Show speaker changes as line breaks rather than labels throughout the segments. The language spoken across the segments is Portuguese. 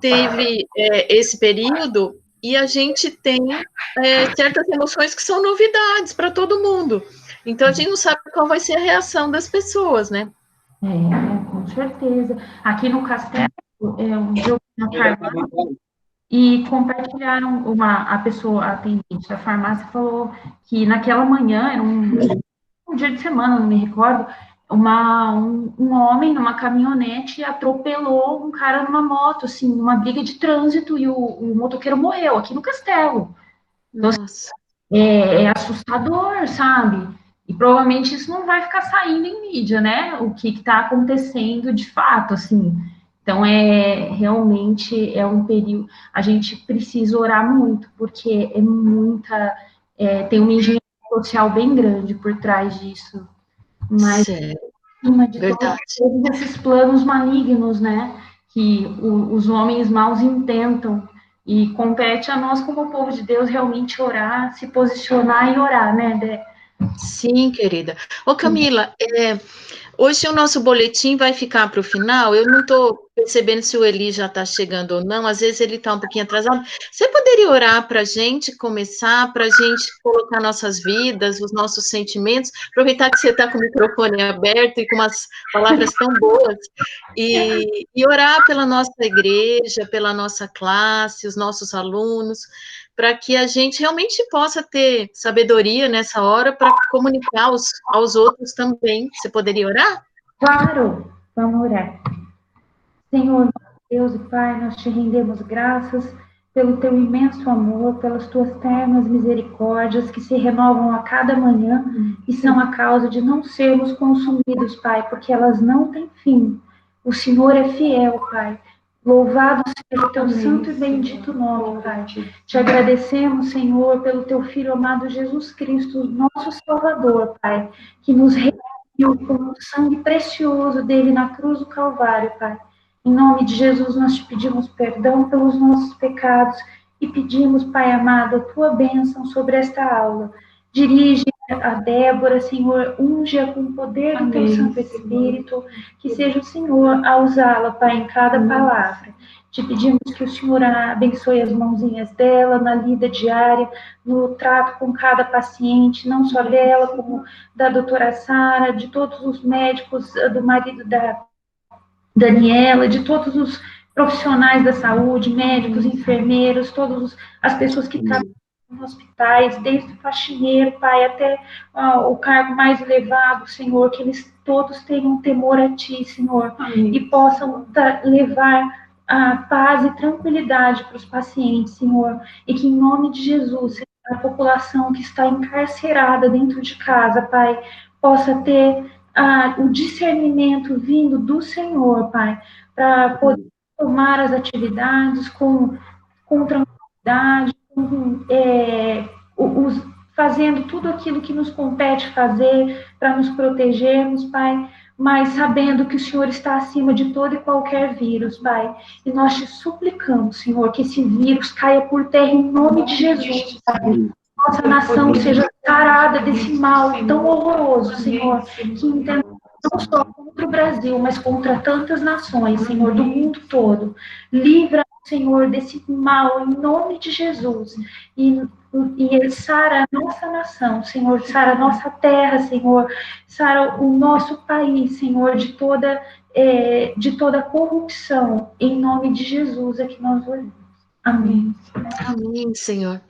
teve esse período e a gente tem certas emoções que são novidades para todo mundo. Então, a gente não sabe qual vai ser a reação das pessoas, né?
Com certeza. Aqui no Castelo, um dia eu fui na farmácia e compartilharam a pessoa, a atendente da farmácia, falou que naquela manhã, era um dia de semana, não me recordo, um homem numa caminhonete atropelou um cara numa moto, assim, numa briga de trânsito, e o motoqueiro morreu aqui no Castelo. Então,
Nossa.
é assustador, sabe? E provavelmente isso não vai ficar saindo em mídia, né? O que está acontecendo de fato, assim. Então, realmente é um período. A gente precisa orar muito, porque tem uma engenharia social bem grande por trás disso. Mas,
Sério,
acima de
verdade.
todos esses planos malignos, né? Que os homens maus intentam. E compete a nós, como povo de Deus, realmente orar, se posicionar e orar, né, Dé?
Sim, querida. Ô, Camila, hoje o nosso boletim vai ficar para o final. Eu não estou percebendo se o Eli já está chegando ou não. Às vezes ele está um pouquinho atrasado. Você poderia orar para a gente começar, para a gente colocar nossas vidas, os nossos sentimentos? Aproveitar que você está com o microfone aberto e com umas palavras tão boas, e orar pela nossa igreja, pela nossa classe, os nossos alunos, para que a gente realmente possa ter sabedoria nessa hora para comunicar aos outros também. Você poderia orar?
Claro, vamos orar. Senhor, Deus e Pai, nós te rendemos graças pelo teu imenso amor, pelas tuas ternas misericórdias que se renovam a cada manhã e são a causa de não sermos consumidos, Pai, porque elas não têm fim. O Senhor é fiel, Pai. Louvado seja o teu santo e bendito nome, Pai. Te agradecemos, Senhor, pelo teu Filho amado Jesus Cristo, nosso Salvador, Pai, que nos redimiu com o sangue precioso dele na cruz do Calvário, Pai. Em nome de Jesus, nós te pedimos perdão pelos nossos pecados e pedimos, Pai amado, a tua bênção sobre esta aula. Dirige a Débora, Senhor, unge-a com o poder do teu Santo Espírito, que seja o Senhor a usá-la, Pai, em cada palavra. Te pedimos que o Senhor abençoe as mãozinhas dela na lida diária, no trato com cada paciente, não só dela, como da doutora Sara, de todos os médicos, do marido da Daniela, de todos os profissionais da saúde, médicos, enfermeiros, todas as pessoas que trabalham em hospitais, desde o faxineiro, Pai, até o cargo mais elevado, Senhor, que eles todos tenham temor a Ti, Senhor, e possam levar a paz e tranquilidade para os pacientes, Senhor, e que em nome de Jesus, a população que está encarcerada dentro de casa, Pai, possa ter o discernimento vindo do Senhor, Pai, para poder tomar as atividades com tranquilidade, fazendo tudo aquilo que nos compete fazer para nos protegermos, Pai, mas sabendo que o Senhor está acima de todo e qualquer vírus, Pai. E nós te suplicamos, Senhor, que esse vírus caia por terra em nome de Jesus, Pai. Nossa nação seja sarada desse mal tão horroroso, Senhor, que entenda não só contra o Brasil, mas contra tantas nações, Senhor, do mundo todo. Livra, Senhor, desse mal em nome de Jesus. E sara a nossa nação, Senhor, sara a nossa terra, Senhor, sara o nosso país, Senhor, de toda corrupção. Em nome de Jesus é que nós oramos. Amém.
Amém, Senhor.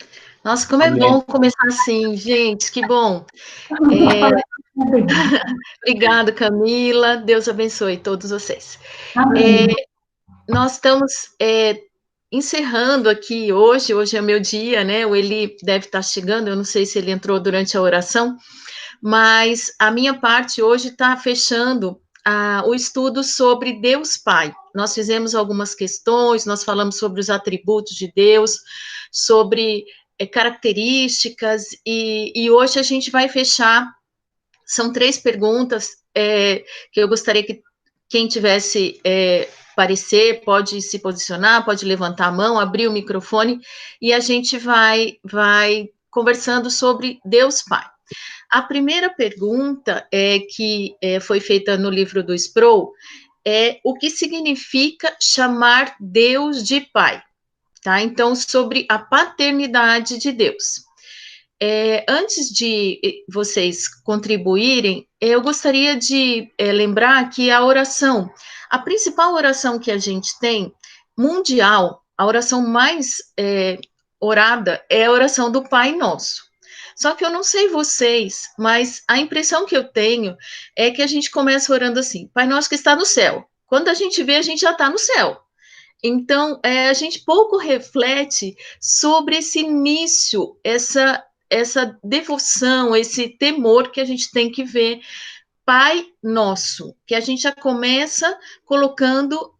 Nossa, como é bom começar assim, gente, que bom. Obrigada, Camila. Deus abençoe todos vocês. Nós estamos encerrando aqui hoje é meu dia, né? O Eli deve estar chegando, eu não sei se ele entrou durante a oração, mas a minha parte hoje está fechando o estudo sobre Deus Pai. Nós fizemos algumas questões, nós falamos sobre os atributos de Deus, sobre características, e hoje a gente vai fechar. São 3 perguntas que eu gostaria que quem tivesse parecer pode se posicionar, pode levantar a mão, abrir o microfone, e a gente vai conversando sobre Deus Pai. A primeira pergunta que foi feita no livro do Sproul é o que significa chamar Deus de Pai, tá? Então, sobre a paternidade de Deus. Antes de vocês contribuírem, eu gostaria de lembrar que a principal oração que a gente tem, mundial, a oração mais orada é a oração do Pai Nosso. Só que eu não sei vocês, mas a impressão que eu tenho é que a gente começa orando assim: Pai Nosso que está no céu. Quando a gente vê, a gente já está no céu. Então, a gente pouco reflete sobre esse início, essa devoção, esse temor que a gente tem que ver. Pai Nosso, que a gente já começa colocando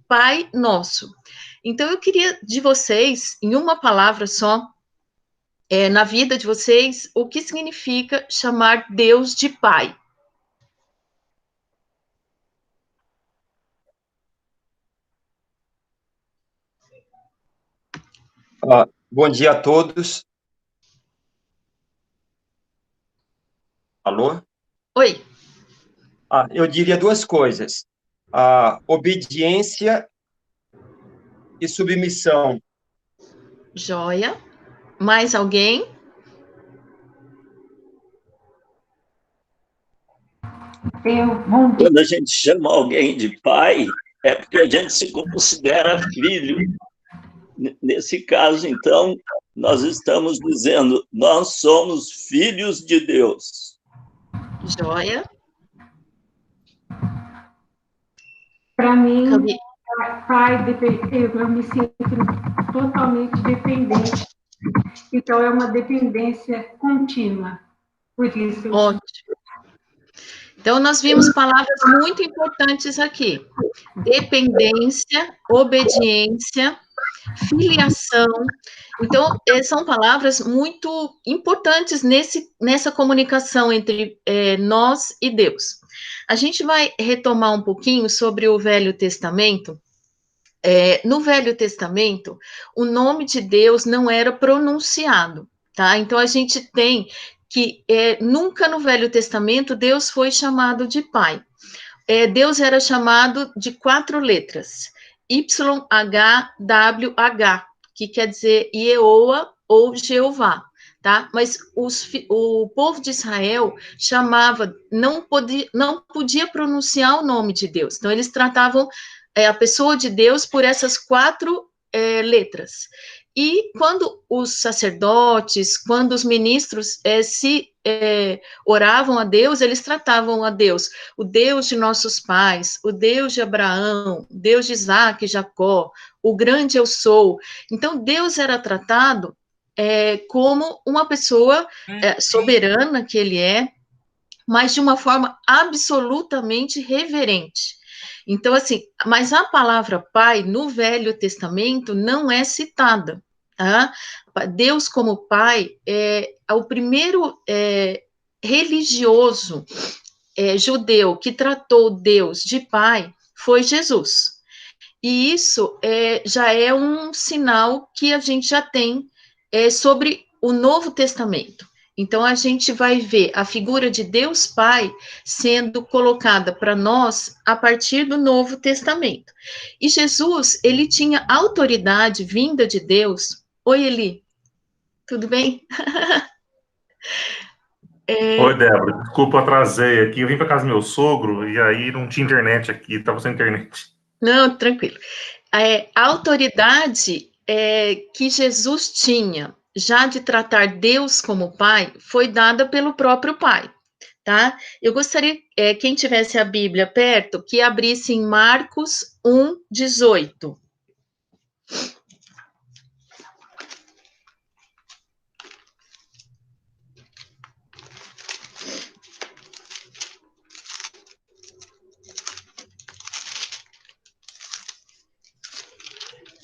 Pai Nosso. Então, eu queria de vocês, em uma palavra só, na vida de vocês, o que significa chamar Deus de Pai?
Bom dia a todos. Alô?
Oi.
Eu diria duas coisas: obediência e submissão.
Joia. Mais alguém?
Quando a gente chama alguém de pai, é porque a gente se considera filho. Nesse caso, então, nós estamos dizendo, nós somos filhos de Deus.
Joia.
Para mim, pai, eu me sinto totalmente dependente. Então, é uma dependência contínua. Por isso.
Ótimo. Então, nós vimos palavras muito importantes aqui: dependência, obediência, filiação. Então, são palavras muito importantes nessa comunicação entre nós e Deus. A gente vai retomar um pouquinho sobre o Velho Testamento. No Velho Testamento, o nome de Deus não era pronunciado, tá? Então, a gente tem que nunca no Velho Testamento Deus foi chamado de Pai. Deus era chamado de 4 letras: YHWH, que quer dizer Yehoa ou Jeová, tá? Mas o povo de Israel chamava, não podia pronunciar o nome de Deus. Então, eles tratavam a pessoa de Deus por essas 4 letras. E quando os sacerdotes, quando os ministros oravam a Deus, eles tratavam a Deus, o Deus de nossos pais, o Deus de Abraão, o Deus de Isaac e Jacó, o grande eu sou. Então, Deus era tratado como uma pessoa soberana que ele é, mas de uma forma absolutamente reverente. Então, assim, mas a palavra pai no Velho Testamento não é citada, tá? Deus como pai é o primeiro religioso judeu que tratou Deus de pai foi Jesus. E isso já é um sinal que a gente já tem sobre o Novo Testamento. Então, a gente vai ver a figura de Deus Pai sendo colocada para nós a partir do Novo Testamento. E Jesus, ele tinha autoridade vinda de Deus. Oi, Eli, tudo bem?
Oi, Débora, desculpa, atrasei aqui. Eu vim para casa do meu sogro e aí não tinha internet aqui, estava sem internet.
Não, tranquilo. A autoridade que Jesus tinha, já de tratar Deus como Pai, foi dada pelo próprio Pai, tá? Eu gostaria, quem tivesse a Bíblia perto, que abrisse em Marcos 1:18.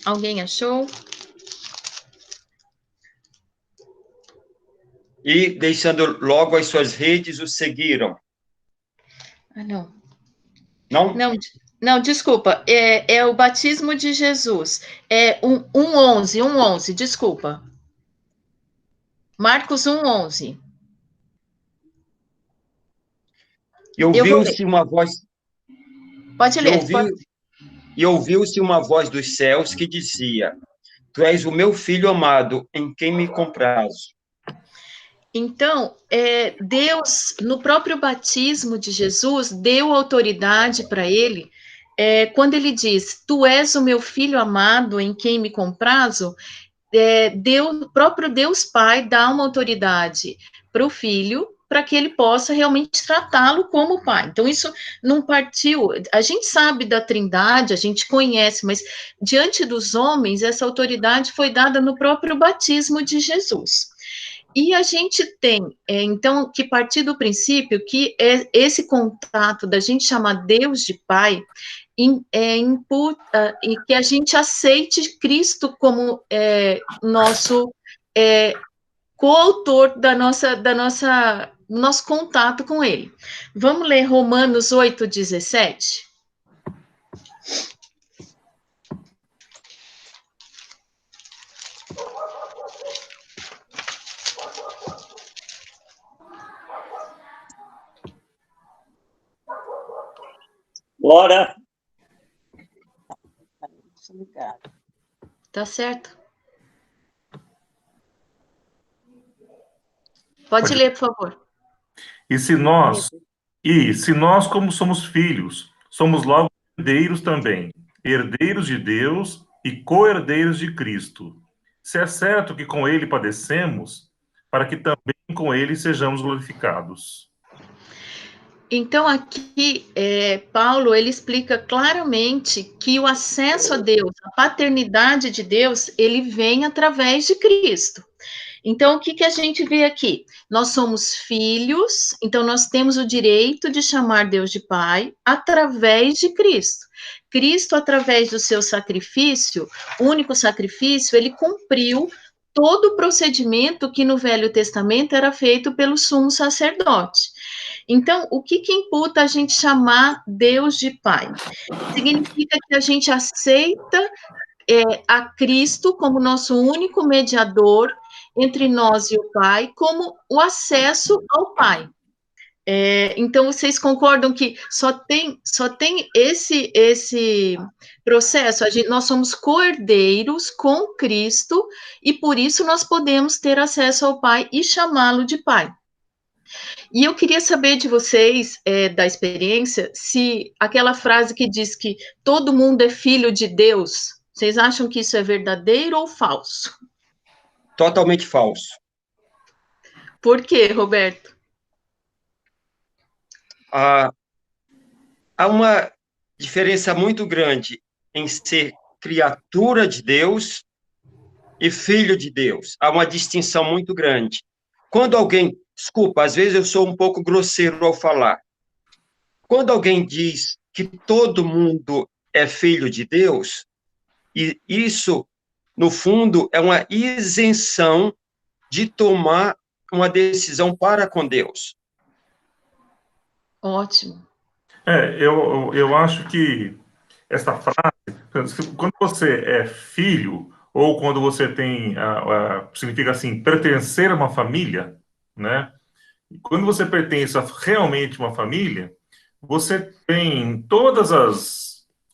Alguém achou?
E, deixando logo as suas redes, o seguiram.
Não.
Não?
Não, desculpa. É o batismo de Jesus. 1:11, desculpa. Marcos 1:11.
E ouviu-se uma voz.
Pode
E
ler.
ouviu-se uma voz dos céus que dizia: Tu és o meu filho amado, em quem me comprazo.
Então, Deus, no próprio batismo de Jesus, deu autoridade para ele, quando ele diz, tu és o meu filho amado, em quem me comprazo, o próprio Deus Pai dá uma autoridade para o filho, para que ele possa realmente tratá-lo como pai. Então, isso não partiu. A gente sabe da Trindade, a gente conhece, mas diante dos homens, essa autoridade foi dada no próprio batismo de Jesus. E a gente tem, então, que partir do princípio que esse contato da gente chamar Deus de Pai imputa e que a gente aceite Cristo como nosso coautor da nosso contato com Ele. Vamos ler Romanos 8:17?
Bora.
Tá certo. Pode ler, por favor.
E se nós, como somos filhos, somos logo herdeiros também, herdeiros de Deus e co-herdeiros de Cristo. Se é certo que com ele padecemos, para que também com ele sejamos glorificados.
Então, aqui, Paulo, ele explica claramente que o acesso a Deus, a paternidade de Deus, ele vem através de Cristo. Então, o que a gente vê aqui? Nós somos filhos, então nós temos o direito de chamar Deus de Pai através de Cristo. Cristo, através do seu sacrifício, único sacrifício, ele cumpriu todo o procedimento que no Velho Testamento era feito pelo sumo sacerdote. Então, o que imputa a gente chamar Deus de Pai? Significa que a gente aceita a Cristo como nosso único mediador entre nós e o Pai, como o acesso ao Pai. Então, vocês concordam que só tem esse processo? Nós somos co-herdeiros com Cristo e por isso nós podemos ter acesso ao Pai e chamá-lo de Pai. E eu queria saber de vocês, da experiência, se aquela frase que diz que todo mundo é filho de Deus, vocês acham que isso é verdadeiro ou falso?
Totalmente falso.
Por quê, Roberto?
Há uma diferença muito grande em ser criatura de Deus e filho de Deus. Há uma distinção muito grande. Quando alguém, desculpa, às vezes eu sou um pouco grosseiro ao falar. Quando alguém diz que todo mundo é filho de Deus, e isso, no fundo, é uma isenção de tomar uma decisão para com Deus.
Ótimo.
Eu acho que essa frase, quando você é filho, ou quando você tem, significa assim, pertencer a uma família, né? Quando você pertence a realmente uma família, você tem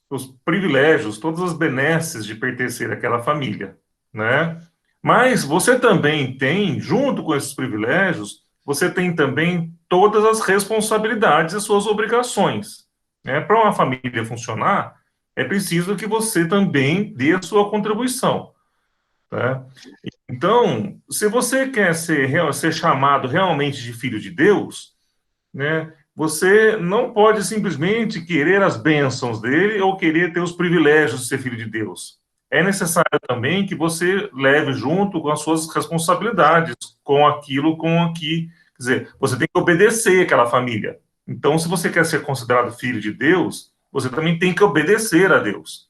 os privilégios, todas as benesses de pertencer àquela família, né? Mas você também tem, junto com esses privilégios, você tem também todas as responsabilidades e suas obrigações, né? Para uma família funcionar, é preciso que você também dê a sua contribuição, né? Então, se você quer ser chamado realmente de filho de Deus, né, você não pode simplesmente querer as bênçãos dele ou querer ter os privilégios de ser filho de Deus. É necessário também que você leve junto com as suas responsabilidades, quer dizer, você tem que obedecer àquela família. Então, se você quer ser considerado filho de Deus, você também tem que obedecer a Deus.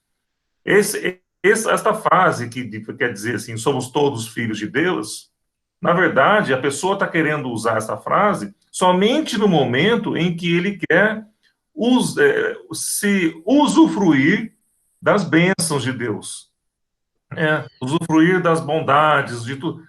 Esta frase que quer dizer assim, somos todos filhos de Deus, na verdade, a pessoa está querendo usar essa frase somente no momento em que ele quer se usufruir das bênçãos de Deus, usufruir das bondades, de tudo.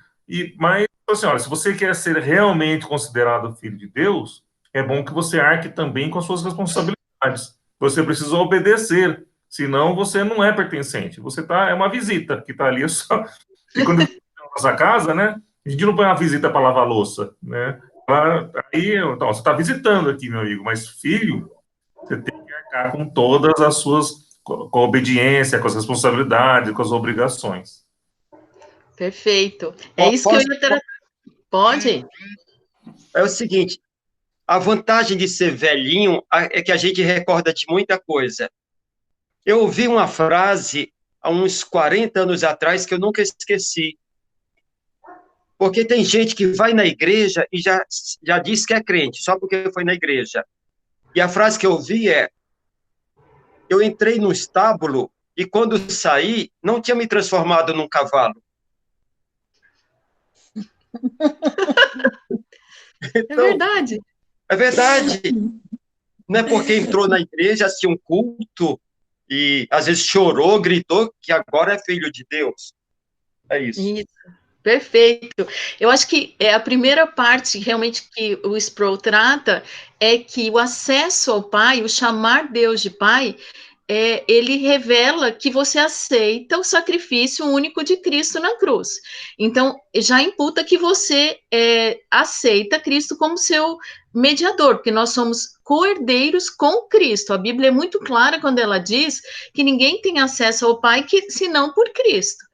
Mas, assim, olha, se você quer ser realmente considerado filho de Deus, é bom que você arque também com as suas responsabilidades. você precisa obedecer, senão você não é pertencente. É uma visita que está ali só. E quando na nossa casa, né? A gente não põe uma visita para lavar louça, né? Aí, então, você está visitando aqui, meu amigo, mas filho, você tem que arcar com todas as suas, com a obediência, com as responsabilidades, com as obrigações.
Perfeito. É isso que eu ia tratar. Pode?
É o seguinte, a vantagem de ser velhinho é que a gente recorda de muita coisa. Eu ouvi uma frase há uns 40 anos atrás que eu nunca esqueci. Porque tem gente que vai na igreja e já diz que é crente, só porque foi na igreja. E a frase que eu ouvi é: eu entrei no estábulo e quando saí, não tinha me transformado num cavalo.
É verdade.
É verdade. Não é porque entrou na igreja, assistiu um culto e às vezes chorou, gritou, que agora é filho de Deus. É isso.
Isso. Perfeito. Eu acho que a primeira parte realmente que o Sproul trata é que o acesso ao Pai, o chamar Deus de Pai, ele revela que você aceita o sacrifício único de Cristo na cruz. Então, já imputa que você aceita Cristo como seu mediador, porque nós somos co-herdeiros com Cristo. A Bíblia é muito clara quando ela diz que ninguém tem acesso ao Pai senão por Cristo.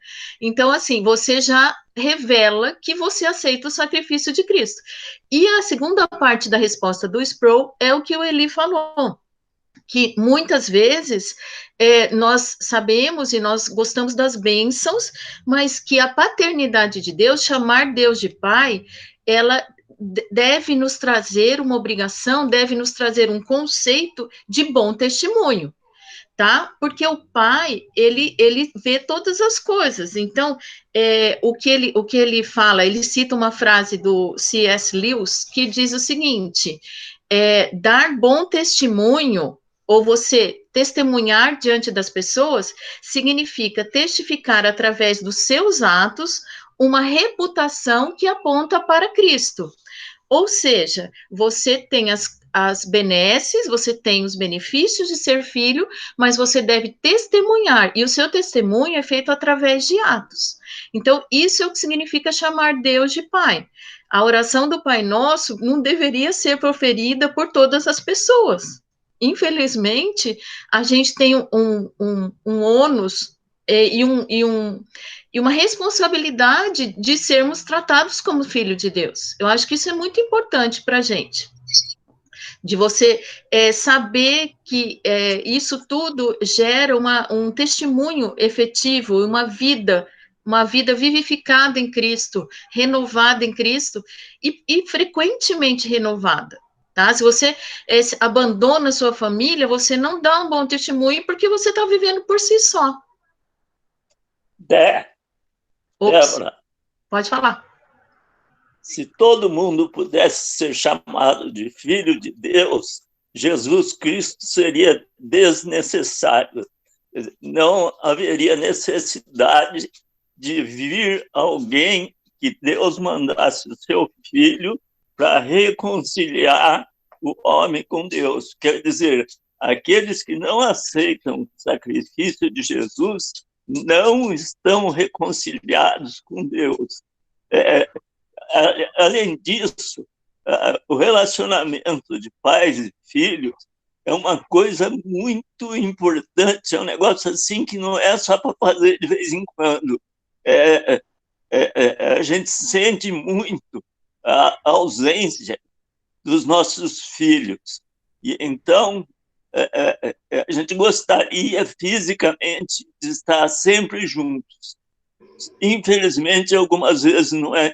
Então, assim, você já revela que você aceita o sacrifício de Cristo. E a segunda parte da resposta do Sproul é o que o Eli falou, que muitas vezes nós sabemos e nós gostamos das bênçãos, mas que a paternidade de Deus, chamar Deus de Pai, ela deve nos trazer uma obrigação, deve nos trazer um conceito de bom testemunho. Tá? Porque o pai, ele vê todas as coisas. Então, o que ele fala, ele cita uma frase do C.S. Lewis que diz o seguinte: dar bom testemunho, ou você testemunhar diante das pessoas, significa testificar através dos seus atos uma reputação que aponta para Cristo. Ou seja, você tem as benesses, você tem os benefícios de ser filho, mas você deve testemunhar, e o seu testemunho é feito através de atos. Então, isso é o que significa chamar Deus de Pai. A oração do Pai Nosso não deveria ser proferida por todas as pessoas. Infelizmente, a gente tem um ônus e uma responsabilidade de sermos tratados como filho de Deus. Eu acho que isso é muito importante para a gente, de você saber que isso tudo gera um testemunho efetivo, uma vida vivificada em Cristo, renovada em Cristo e frequentemente renovada. Tá? Se você abandona a sua família, você não dá um bom testemunho porque você está vivendo por si só.
Débora,
pode falar.
Se todo mundo pudesse ser chamado de filho de Deus, Jesus Cristo seria desnecessário. Não haveria necessidade de vir alguém que Deus mandasse o seu filho para reconciliar o homem com Deus. Quer dizer, aqueles que não aceitam o sacrifício de Jesus não estão reconciliados com Deus. Além disso, o relacionamento de pais e filhos é uma coisa muito importante, é um negócio assim que não é só para fazer de vez em quando. A gente sente muito a ausência dos nossos filhos. E então, a gente gostaria fisicamente de estar sempre juntos. Infelizmente, algumas vezes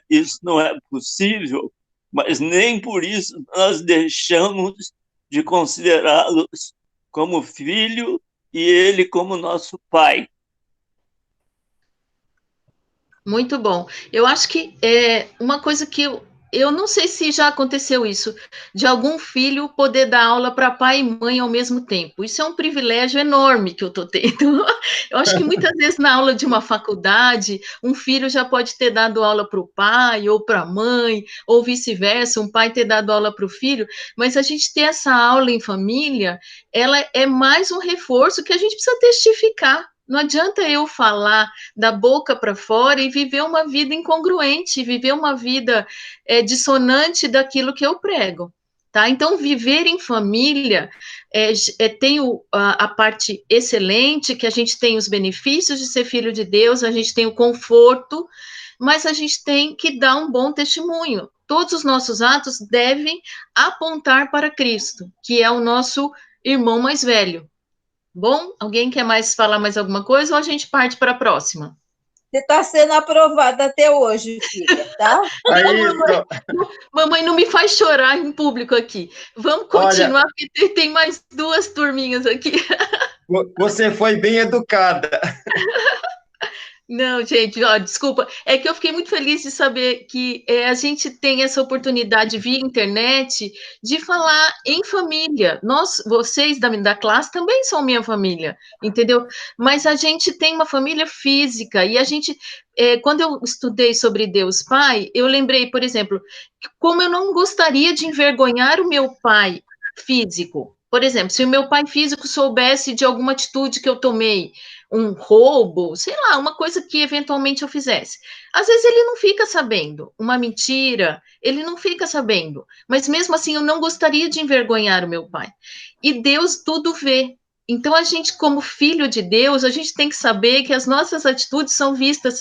isso não é possível, mas nem por isso nós deixamos de considerá-los como filho e ele como nosso pai.
Muito bom. Eu acho que uma coisa que eu não sei se já aconteceu isso, de algum filho poder dar aula para pai e mãe ao mesmo tempo. Isso é um privilégio enorme que eu estou tendo. Eu acho que muitas vezes na aula de uma faculdade, um filho já pode ter dado aula para o pai ou para a mãe, ou vice-versa, um pai ter dado aula para o filho, mas a gente ter essa aula em família, ela é mais um reforço que a gente precisa testificar. Não adianta eu falar da boca para fora e viver uma vida incongruente, viver uma vida dissonante daquilo que eu prego. Tá? Então, viver em família tem a parte excelente, que a gente tem os benefícios de ser filho de Deus, a gente tem o conforto, mas a gente tem que dar um bom testemunho. Todos os nossos atos devem apontar para Cristo, que é o nosso irmão mais velho. Bom, alguém quer mais falar mais alguma coisa ou a gente parte para a próxima?
Você está sendo aprovada até hoje, filha, tá?
Aí,
mamãe não me faz chorar em público aqui. Vamos continuar, olha, porque tem mais duas turminhas aqui.
Você foi bem educada.
Não, gente, ó, desculpa. É que eu fiquei muito feliz de saber que a gente tem essa oportunidade via internet de falar em família. Vocês da classe também são minha família, entendeu? Mas a gente tem uma família física e a gente, quando eu estudei sobre Deus Pai, eu lembrei, por exemplo, como eu não gostaria de envergonhar o meu pai físico. Por exemplo, se o meu pai físico soubesse de alguma atitude que eu tomei, um roubo, sei lá, uma coisa que eventualmente eu fizesse. Às vezes ele não fica sabendo, uma mentira, ele não fica sabendo, mas mesmo assim eu não gostaria de envergonhar o meu pai. E Deus tudo vê. Então a gente, como filho de Deus, a gente tem que saber que as nossas atitudes são vistas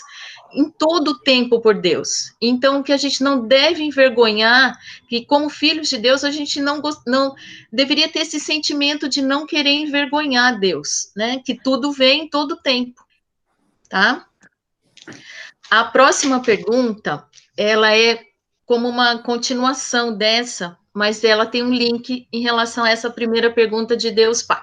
em todo o tempo por Deus. Então, que a gente não deve envergonhar, que como filhos de Deus, a gente não deveria ter esse sentimento de não querer envergonhar Deus, né? Que tudo vem em todo o tempo, tá? A próxima pergunta, ela é como uma continuação dessa, mas ela tem um link em relação a essa primeira pergunta de Deus Pai.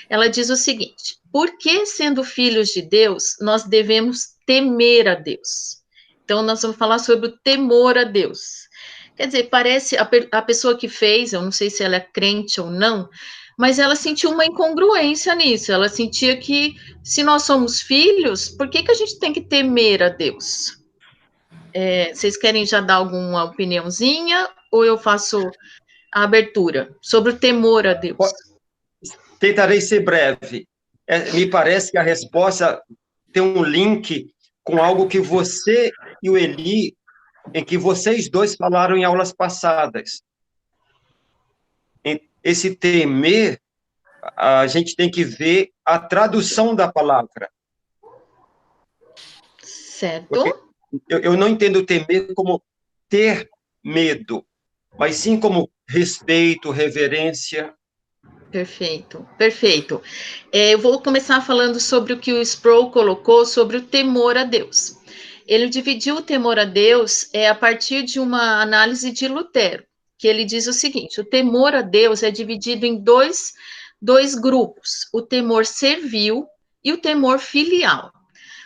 Ela diz o seguinte: por que, sendo filhos de Deus, nós devemos temer a Deus? Então, nós vamos falar sobre o temor a Deus. Quer dizer, parece a pessoa que fez, eu não sei se ela é crente ou não, mas ela sentiu uma incongruência nisso. Ela sentia que, se nós somos filhos, por que a gente tem que temer a Deus? Vocês querem já dar alguma opiniãozinha ou eu faço a abertura sobre o temor a Deus?
Tentarei ser breve. Me parece que a resposta tem um link com algo que você e o Eli, em que vocês dois falaram em aulas passadas. Esse temer, a gente tem que ver a tradução da palavra.
Certo.
Porque eu não entendo temer como ter medo, mas sim como respeito, reverência.
Perfeito, perfeito. Eu vou começar falando sobre o que o Sproul colocou sobre o temor a Deus. Ele dividiu o temor a Deus a partir de uma análise de Lutero, que ele diz o seguinte: o temor a Deus é dividido em dois grupos, o temor servil e o temor filial.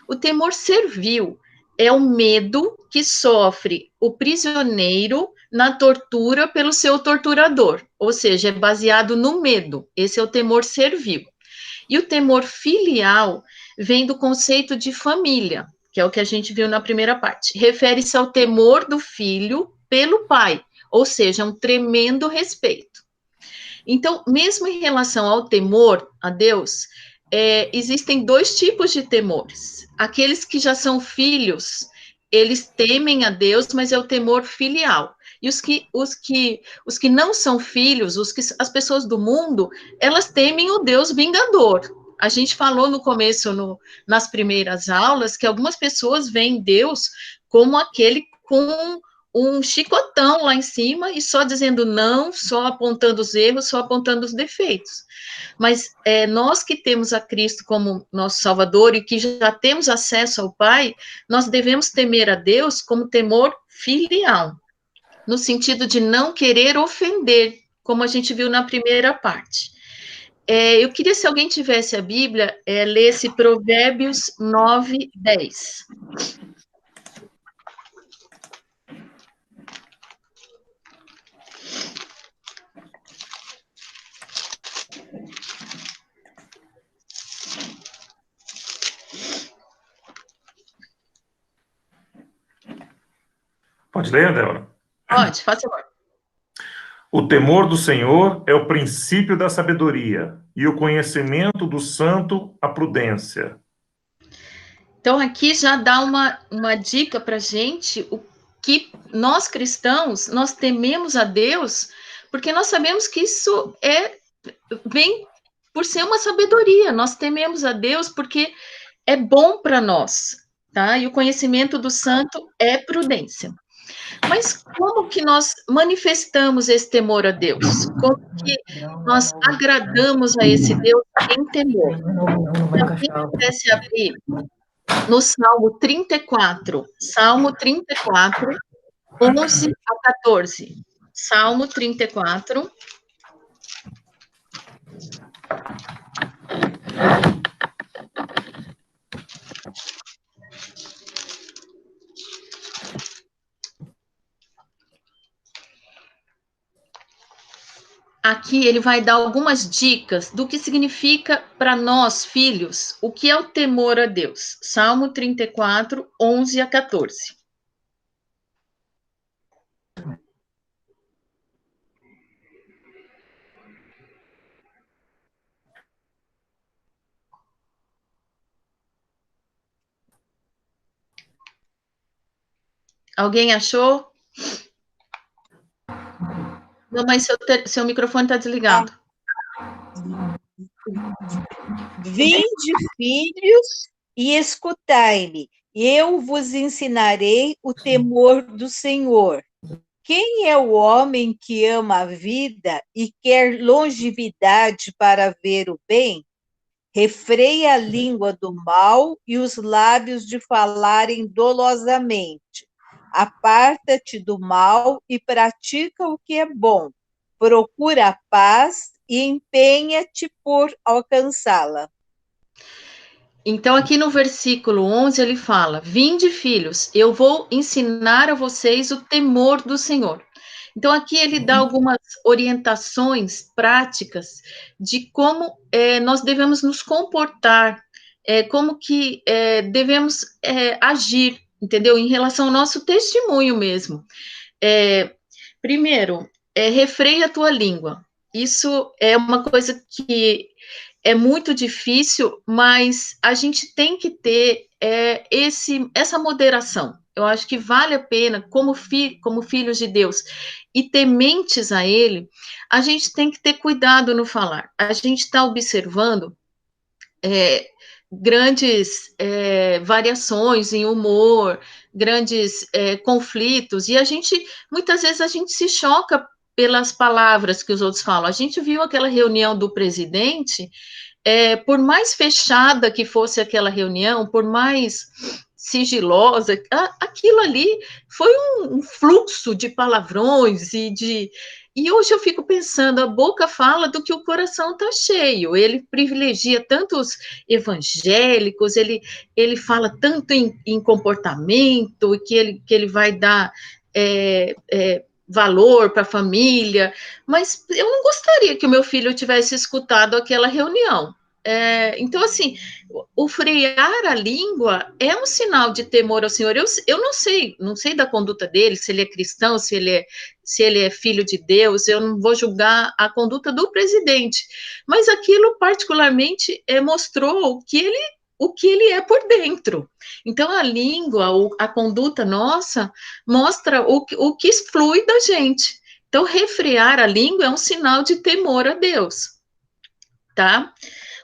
O temor servil é o medo que sofre o prisioneiro na tortura pelo seu torturador, ou seja, é baseado no medo. Esse é o temor servil. E o temor filial vem do conceito de família, que é o que a gente viu na primeira parte. Refere-se ao temor do filho pelo pai, ou seja, um tremendo respeito. Então, mesmo em relação ao temor a Deus, existem dois tipos de temores. Aqueles que já são filhos, eles temem a Deus, mas é o temor filial. E os que não são filhos, as pessoas do mundo, elas temem o Deus vingador. A gente falou no começo, nas primeiras aulas, que algumas pessoas veem Deus como aquele com um chicotão lá em cima e só dizendo não, só apontando os erros, só apontando os defeitos. Mas nós que temos a Cristo como nosso Salvador e que já temos acesso ao Pai, nós devemos temer a Deus como temor filial, no sentido de não querer ofender, como a gente viu na primeira parte. Eu queria, se alguém tivesse a Bíblia, lesse Provérbios 9:10.
Pode ler, Débora?
Pode, faça favor.
O temor do Senhor é o princípio da sabedoria, e o conhecimento do santo, a prudência.
Então, aqui já dá uma dica para a gente, o que nós cristãos, nós tememos a Deus, porque nós sabemos que isso vem por ser uma sabedoria, nós tememos a Deus porque é bom para nós, tá? E o conhecimento do santo é prudência. Mas como que nós manifestamos esse temor a Deus? Como que nós agradamos a esse Deus em temor? Então, quem pudesse abrir no Salmo 34, 11 a 14. Salmo 34. Aqui ele vai dar algumas dicas do que significa para nós, filhos, o que é o temor a Deus. Salmo 34, 11 a 14. Alguém achou? Mamãe, seu microfone está desligado.
Vinde, filhos, e escutai-me. Eu vos ensinarei o temor do Senhor. Quem é o homem que ama a vida e quer longevidade para ver o bem? Refreia a língua do mal e os lábios de falarem dolosamente. Aparta-te do mal e pratica o que é bom. Procura a paz e empenha-te por alcançá-la.
Então, aqui no versículo 11, ele fala: Vinde, filhos, eu vou ensinar a vocês o temor do Senhor. Então, aqui ele dá algumas orientações práticas de como nós devemos nos comportar, como que devemos agir, entendeu? Em relação ao nosso testemunho mesmo. Primeiro, refreia a tua língua. Isso é uma coisa que é muito difícil, mas a gente tem que ter essa moderação. Eu acho que vale a pena, como filhos de Deus e tementes a Ele, a gente tem que ter cuidado no falar. A gente está observando grandes variações em humor, grandes conflitos, e muitas vezes a gente se choca pelas palavras que os outros falam. A gente viu aquela reunião do presidente, por mais fechada que fosse aquela reunião, por mais sigilosa, aquilo ali foi um fluxo de palavrões e hoje eu fico pensando, a boca fala do que o coração está cheio. Ele privilegia tantos evangélicos, ele fala tanto em comportamento, que ele vai dar valor para a família, mas eu não gostaria que o meu filho tivesse escutado aquela reunião. Então, assim, o frear a língua é um sinal de temor ao Senhor. Eu não sei da conduta dele, se ele é cristão, se ele é filho de Deus, eu não vou julgar a conduta do presidente, mas aquilo particularmente mostrou o que ele é por dentro. Então, a língua, a conduta nossa, mostra o que flui da gente. Então, refrear a língua é um sinal de temor a Deus, tá?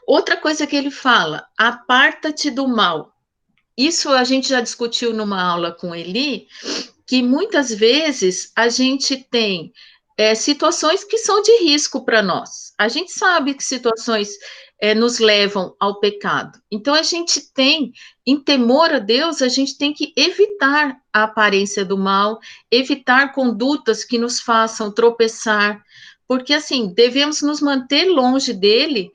Outra coisa que ele fala, aparta-te do mal. Isso a gente já discutiu numa aula com Eli, que muitas vezes a gente tem situações que são de risco para nós. A gente sabe que situações nos levam ao pecado. Então, a gente tem, em temor a Deus, a gente tem que evitar a aparência do mal, evitar condutas que nos façam tropeçar, porque, assim, devemos nos manter longe dele,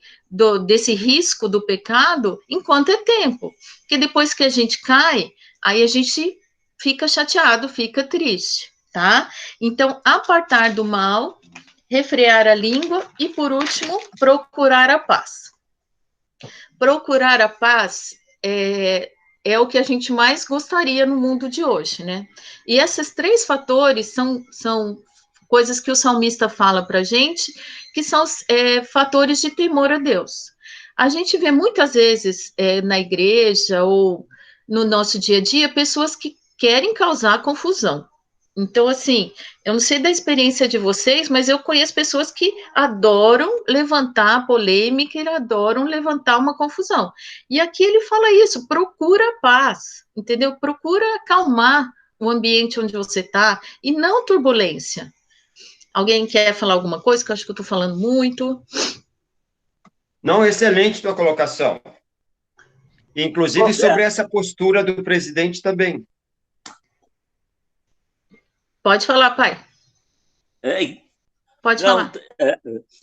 desse risco do pecado, enquanto é tempo. Porque depois que a gente cai, aí a gente fica chateado, fica triste, tá? Então, apartar do mal, refrear a língua e, por último, procurar a paz. Procurar a paz é o que a gente mais gostaria no mundo de hoje, né? E esses 3 fatores são coisas que o salmista fala para a gente, que são fatores de temor a Deus. A gente vê muitas vezes na igreja ou no nosso dia a dia pessoas que querem causar confusão. Então, assim, eu não sei da experiência de vocês, mas eu conheço pessoas que adoram levantar polêmica e adoram levantar uma confusão. E aqui ele fala isso, procura paz, entendeu? Procura acalmar o ambiente onde você está e não turbulência. Alguém quer falar alguma coisa? Que eu acho que eu estou falando muito.
Não, excelente tua colocação. Inclusive sobre essa postura do presidente também.
Pode falar, pai. Pode falar.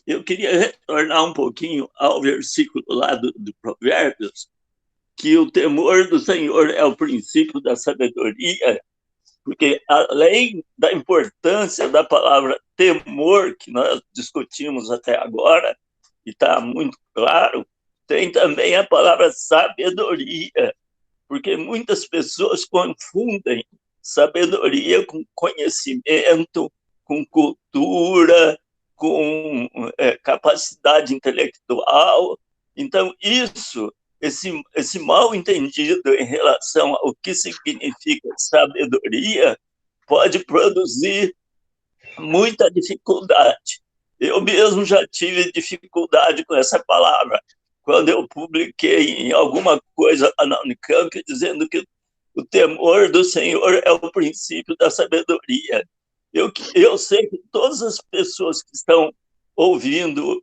Eu queria retornar um pouquinho ao versículo lá do Provérbios, que o temor do Senhor é o princípio da sabedoria, porque além da importância da palavra temor, que nós discutimos até agora, e está muito claro, tem também a palavra sabedoria, porque muitas pessoas confundem sabedoria com conhecimento, com cultura, com capacidade intelectual. Então, esse mal entendido em relação ao que significa sabedoria pode produzir muita dificuldade. Eu mesmo já tive dificuldade com essa palavra, quando eu publiquei em alguma coisa na Unicamp dizendo que o temor do Senhor é o princípio da sabedoria. Eu sei que todas as pessoas que estão ouvindo,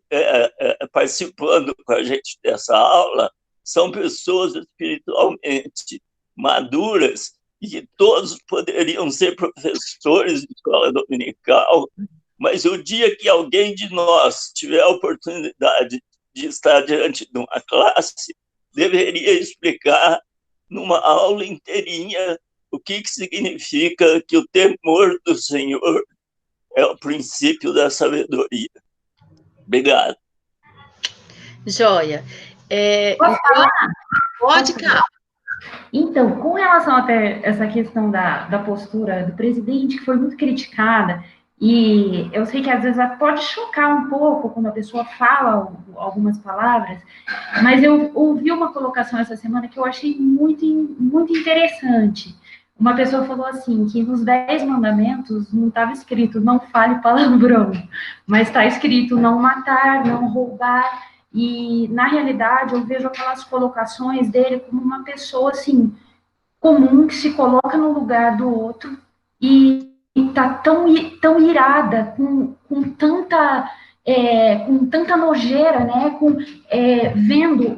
participando com a gente dessa aula, são pessoas espiritualmente maduras e que todos poderiam ser professores de escola dominical, mas o dia que alguém de nós tiver a oportunidade de estar diante de uma classe, deveria explicar numa aula inteirinha o que significa que o temor do Senhor é o princípio da sabedoria. Obrigado.
Joia.
Posso falar?
Pode, Carla.
Então, com relação até essa questão da postura do presidente, que foi muito criticada, e eu sei que às vezes pode chocar um pouco quando a pessoa fala algumas palavras, mas eu ouvi uma colocação essa semana que eu achei muito, muito interessante. Uma pessoa falou assim, que nos 10 mandamentos não estava escrito não fale palavrão, mas está escrito não matar, não roubar, e na realidade eu vejo aquelas colocações dele como uma pessoa assim, comum, que se coloca no lugar do outro e está tão irada, com tanta nojeira, né, vendo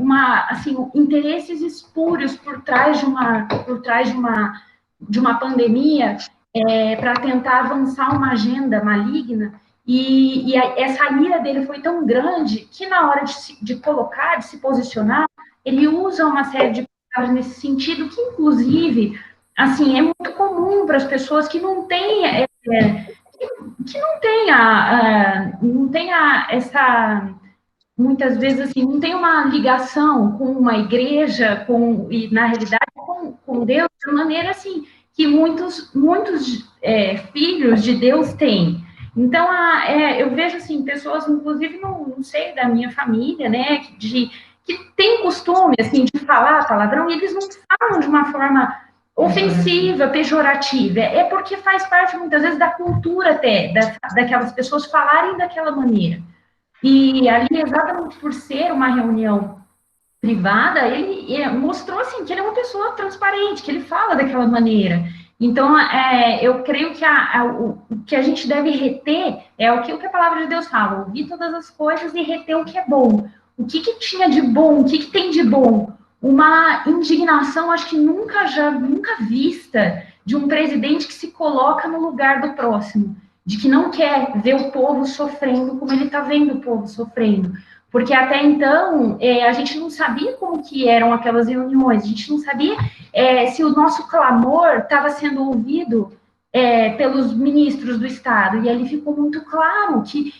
interesses espúrios por trás de uma pandemia, para tentar avançar uma agenda maligna, e essa ira dele foi tão grande que na hora de colocar, de se posicionar, ele usa uma série de palavras nesse sentido, que inclusive, assim, é muito comum para as pessoas que não têm essa, muitas vezes assim, não tem uma ligação com uma igreja, e na realidade com Deus, de maneira assim, que muitos filhos de Deus têm. Então, eu vejo assim, pessoas, inclusive, não sei, da minha família, né, que tem costume, assim, de falar palavrão, e eles não falam de uma forma ofensiva, pejorativa, é porque faz parte, muitas vezes, da cultura até, daquelas pessoas falarem daquela maneira. E ali, exatamente por ser uma reunião privada, ele mostrou, assim, que ele é uma pessoa transparente, que ele fala daquela maneira. Então, eu creio que o que a gente deve reter é o que a palavra de Deus fala, ouvir todas as coisas e reter o que é bom. O que tinha de bom, o que tem de bom? Uma indignação, acho que nunca vista, de um presidente que se coloca no lugar do próximo, de que não quer ver o povo sofrendo como ele está vendo o povo sofrendo. Porque até então, a gente não sabia como que eram aquelas reuniões, a gente não sabia se o nosso clamor estava sendo ouvido pelos ministros do Estado, e ali ficou muito claro que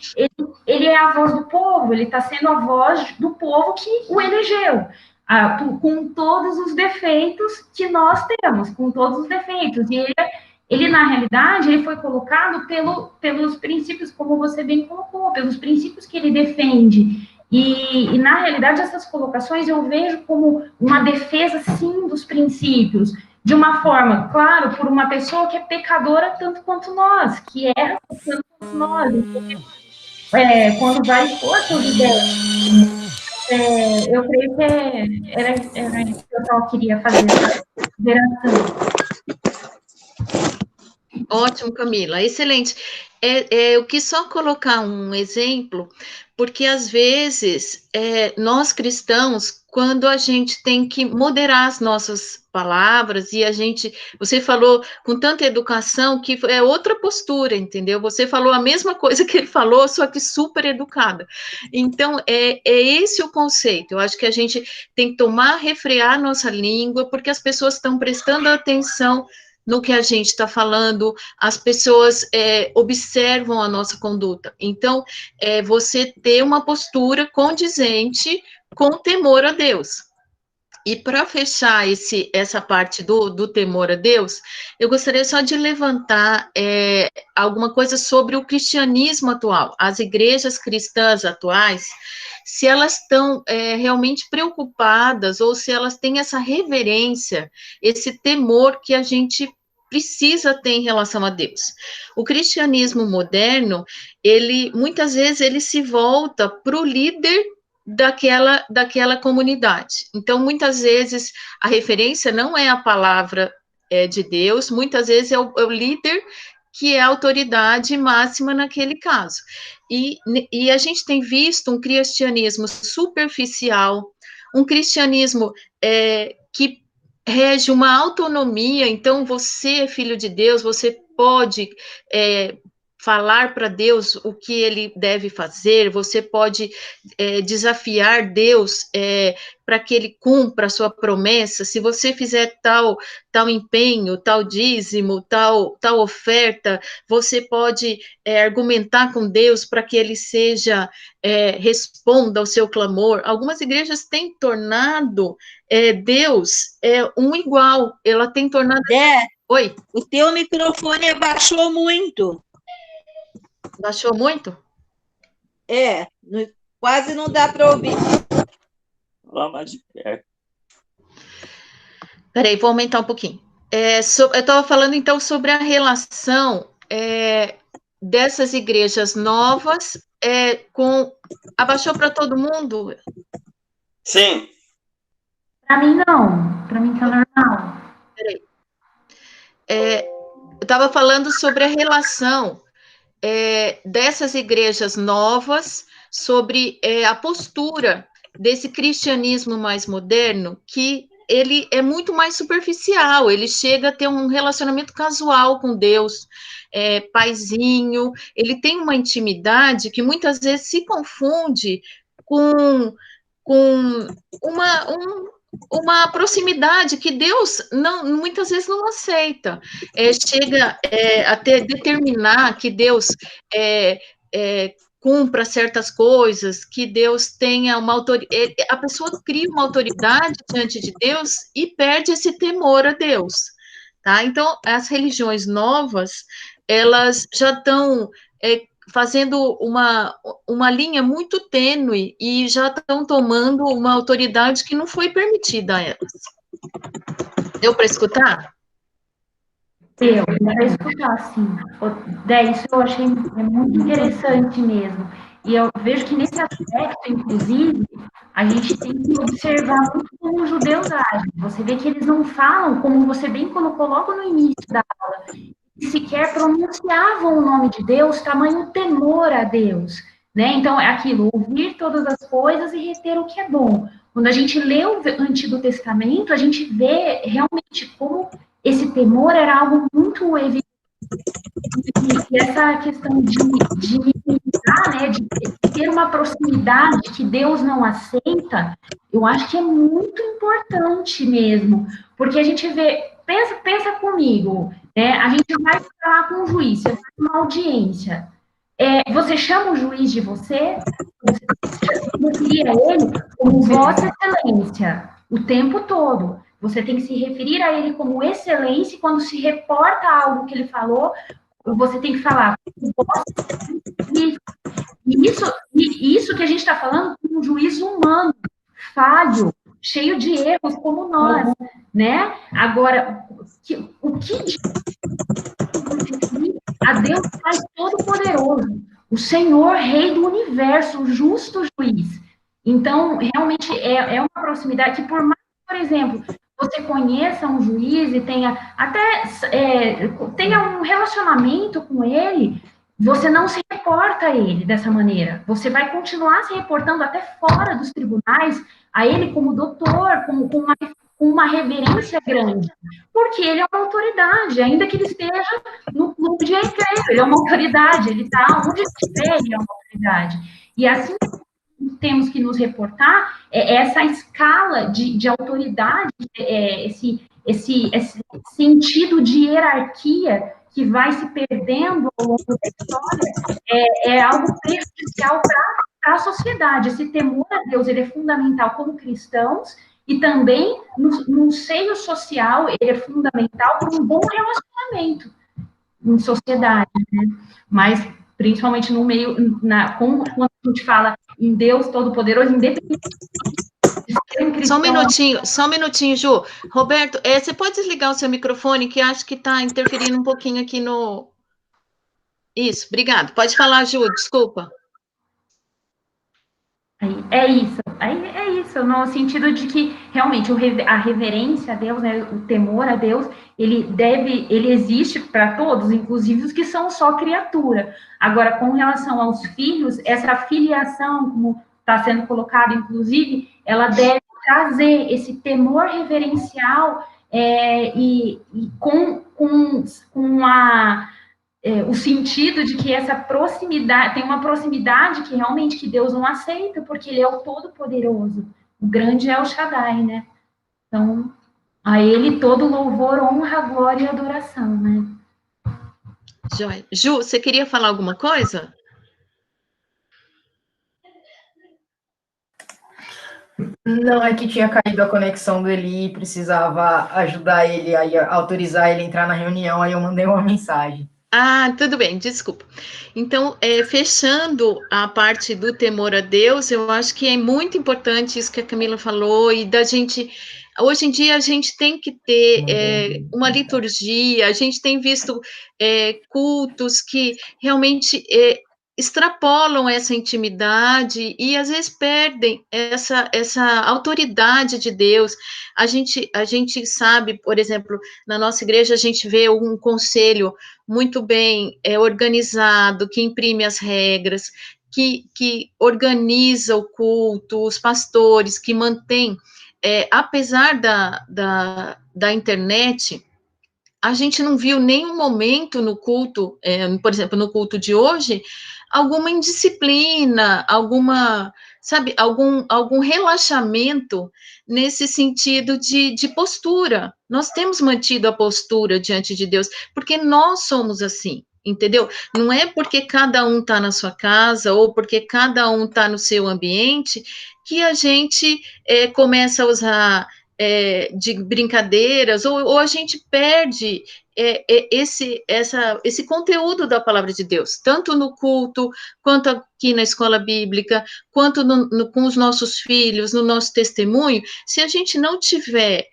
ele é a voz do povo, ele está sendo a voz do povo que o elegeu. com todos os defeitos que nós temos, com todos os defeitos. E ele na realidade, ele foi colocado pelos princípios, como você bem colocou, pelos princípios que ele defende. E, na realidade, essas colocações eu vejo como uma defesa, sim, dos princípios, de uma forma, claro, por uma pessoa que é pecadora tanto quanto nós, que erra tanto quanto nós. Quando vai expor suas ideias, eu creio que era isso que eu só queria fazer, essa consideração.
Ótimo, Camila, excelente. Eu quis só colocar um exemplo, porque às vezes nós cristãos, quando a gente tem que moderar as nossas palavras, e você falou com tanta educação que é outra postura, entendeu? Você falou a mesma coisa que ele falou, só que super educada. Então, é esse o conceito. Eu acho que a gente tem que refrear nossa língua, porque as pessoas estão prestando atenção no que a gente está falando, as pessoas observam a nossa conduta. Então, você ter uma postura condizente com o temor a Deus. E para fechar essa parte do temor a Deus, eu gostaria só de levantar alguma coisa sobre o cristianismo atual. As igrejas cristãs atuais, se elas estão realmente preocupadas ou se elas têm essa reverência, esse temor que a gente precisa ter em relação a Deus. O cristianismo moderno, muitas vezes ele se volta para o líder daquela comunidade. Então, muitas vezes, a referência não é a palavra de Deus, muitas vezes é o líder que é a autoridade máxima naquele caso. E a gente tem visto um cristianismo superficial, um cristianismo que rege uma autonomia. Então, você é filho de Deus, você pode falar para Deus o que ele deve fazer, você pode desafiar Deus para que ele cumpra a sua promessa. Se você fizer tal empenho, tal dízimo, tal oferta, você pode argumentar com Deus para que ele responda ao seu clamor. Algumas igrejas têm tornado Deus um igual, ela tem tornado... Oi?
O teu microfone abaixou muito.
Baixou muito?
Quase não dá para ouvir.
Lá mais de perto.
Peraí, vou aumentar um pouquinho. Eu estava falando, então, sobre a relação dessas igrejas novas com... Abaixou para todo mundo?
Sim.
Para mim, não. Para mim, tá normal.
Peraí. Eu estava falando sobre a relação dessas igrejas novas, sobre a postura desse cristianismo mais moderno, que ele é muito mais superficial, ele chega a ter um relacionamento casual com Deus, paizinho, ele tem uma intimidade que muitas vezes se confunde com uma proximidade que Deus muitas vezes não aceita. Chega até determinar que Deus cumpra certas coisas, que Deus tenha uma autoridade. A pessoa cria uma autoridade diante de Deus e perde esse temor a Deus. Tá? Então, as religiões novas, elas já estão fazendo uma linha muito tênue e já estão tomando uma autoridade que não foi permitida a elas. Deu para escutar?
Deu para escutar, sim. Isso eu achei muito interessante mesmo. E eu vejo que nesse aspecto, inclusive, a gente tem que observar muito como os judeus agem. Você vê que eles não falam, como você bem colocou logo no início da aula, sequer pronunciavam o nome de Deus, tamanho temor a Deus, né? Então, é aquilo, ouvir todas as coisas e reter o que é bom. Quando a gente lê o Antigo Testamento, a gente vê realmente como esse temor era algo muito evidente. E essa questão de né, de ter uma proximidade que Deus não aceita, eu acho que é muito importante mesmo, porque a gente vê, pensa comigo, né, a gente vai falar com o juiz, você faz uma audiência, você chama o juiz de você queria ele como Vossa Excelência, o tempo todo. Você tem que se referir a ele como excelência, e quando se reporta algo que ele falou, você tem que falar, e isso que a gente está falando com um juízo humano, falho, cheio de erros como nós, né? Agora, o que diz a Deus Pai Todo-Poderoso, o Senhor, Rei do Universo, o justo juiz. Então, realmente, é uma proximidade que, por mais, por exemplo, você conheça um juiz e tenha tenha um relacionamento com ele, você não se reporta a ele dessa maneira. Você vai continuar se reportando até fora dos tribunais a ele como doutor, com uma reverência grande, porque ele é uma autoridade, ainda que ele esteja no clube de recreio, ele é uma autoridade, ele está onde estiver, ele é uma autoridade. E assim temos que nos reportar essa escala de autoridade, esse sentido de hierarquia que vai se perdendo ao longo da história, é algo prejudicial para a sociedade. Esse temor a Deus, ele é fundamental como cristãos, e também no seio social, ele é fundamental para um bom relacionamento em sociedade, né? Mas, principalmente no meio, quando a gente fala em Deus Todo-Poderoso, independente de ser um cristão...
Só um minutinho, Ju. Roberto, você pode desligar o seu microfone, que acho que está interferindo um pouquinho aqui no... Isso, obrigado. Pode falar, Ju, desculpa.
É isso, no sentido de que, realmente, a reverência a Deus, né, o temor a Deus, ele existe para todos, inclusive os que são só criatura. Agora, com relação aos filhos, essa filiação, como está sendo colocado, inclusive, ela deve trazer esse temor reverencial e com o sentido de que essa proximidade, tem uma proximidade que realmente que Deus não aceita, porque ele é o Todo-Poderoso, o grande El Shaddai, né? Então, a ele todo louvor, honra, glória e adoração, né?
Joia. Ju, você queria falar alguma coisa?
Não, é que tinha caído a conexão do Eli e precisava ajudar ele, aí autorizar ele a entrar na reunião, aí eu mandei uma mensagem.
Ah, tudo bem, desculpa. Então, fechando a parte do temor a Deus, eu acho que é muito importante isso que a Camila falou, e da gente, hoje em dia a gente tem que ter uma liturgia, a gente tem visto cultos que realmente extrapolam essa intimidade e às vezes perdem essa autoridade de Deus. A gente sabe, por exemplo, na nossa igreja a gente vê um conselho muito bem organizado, que imprime as regras, que organiza o culto, os pastores, que mantém, apesar da internet, a gente não viu nenhum momento no culto, por exemplo, no culto de hoje, alguma indisciplina, algum relaxamento nesse sentido de postura. Nós temos mantido a postura diante de Deus, porque nós somos assim, entendeu? Não é porque cada um está na sua casa, ou porque cada um está no seu ambiente, que a gente começa a usar de brincadeiras, ou a gente perde esse conteúdo da palavra de Deus, tanto no culto, quanto aqui na escola bíblica, quanto com os nossos filhos, no nosso testemunho. Se a gente não tiver